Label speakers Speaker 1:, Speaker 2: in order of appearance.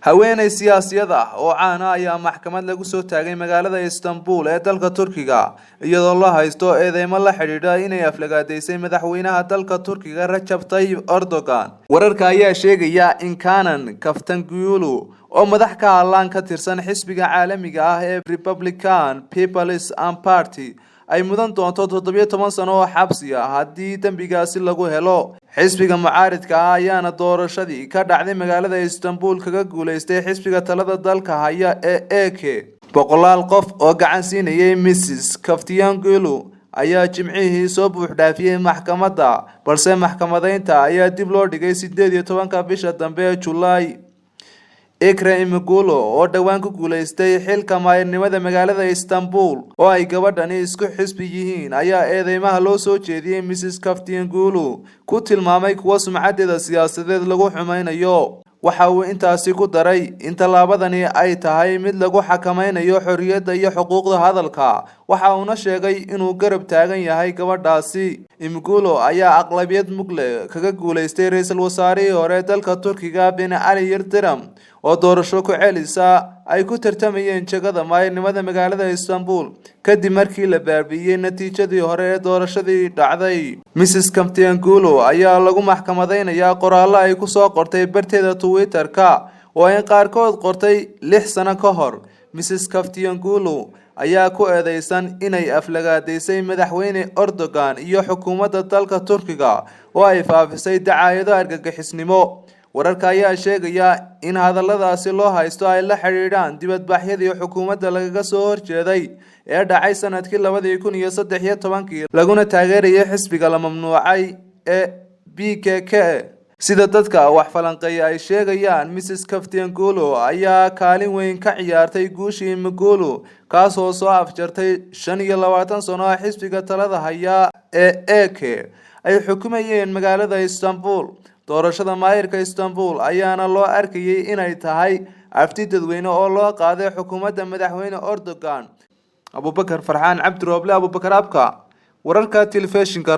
Speaker 1: haweeney siyaasiyad ah oo caan ah ayaa maxkamad lagu soo taagay magaalada Istanbul ee dalka Turkiga iyadoo la haysto eedeymo la xiriira inay aflagaadeysay madaxweynaha dalka Turkiga Recep Tayyip Erdogan. Wararka ayaa sheegaya in Kenan Kaftanoglu oo madax ka ah ka tirsan xisbiga caalamiga ah ee Republican People's Party ay mudan doonto 17 sano oo xabsi ah haddii dambigaasi lagu helo. xisbiga mucaaridka ah ayaana doorashadii ka dhacday magaalada Istanbul kaga guuleystay xisbiga talada dalka haya ee AK. boqolaal qof oo gacan siinayay Mrs. Kaftanoglu ayaa jimcihii soo buux dhaafiyay maxkamadda, balse maxkamadeynta ayaa dib loo dhigay 18 bisha dambe ee July. Ekrem İmamoğlu oo dhawaan ku guuleystay xilka maayirnimada magaalada Istanbul oo ay gabadhani isku xisbi yihiin ayaa eedeymaha loo soo jeediyay Mrs. Kaftanoglu ku tilmaamay kuwa sumcadeeda siyaasadeed lagu xumaynayo. waxa uu intaasi ku daray in talaabadani ay tahay mid lagu xakameynayo xorriyadda iyo xuquuqda hadalka. waxa uu sheegay inuu garab taagan yahay gabadhaasi. Imamoglu ayaa aqlabiyad mugle kaga guuleystay ra'iisul wasaarihii hore dalka Turkiga Binali Yildirim oo doorasho ku celisa ay ku tartamayeen jagada maayirnimada magaalada Istanbul kadib markii la baabiyay natiijadii hore ee doorashadii dhacday. Mrs. Kaftanoglu ayaa lagu maxkamadeynayaa qoraallo ay ku soo qortay barteeda Twitter-ka oo ay qaarkood qortay 6 sano ka hor. Mrs. Kaftanoglu ayaa ku eedeysan inay aflagaadeysay madaxweyne Erdogan iyo xukuumadda dalka Turkiga oo ay faafisay dacaayado argagixisnimo. wararka ayaa sheegaya in hadalladaasi loo haysto ay la xiriiraan dibadbaxyadii xukuumadda lagaga soo horjeeday ee dhacay sanadkii 2013 laguna taageerayay xisbiga la mamnuucay ee PKK. sida dadka wax falanqeeya ay sheegayaan, Mrs. Kaftanoglu ayaa kaalin weyn ka ciyaartay guushii Imamoglu kaas oo soo afjartay 25 sano xisbiga talada haya ee AK ay xukumayeen magaalada Istanbul. doorashada maayirka Istanbul ayaana loo arkayay inay tahay afti dadweyne oo loo qaaday xukuumadda madaxweyne Erdogan. Abubakar Farxaan Cabdi Rooble, Abubakar Abka, wararka telefishinka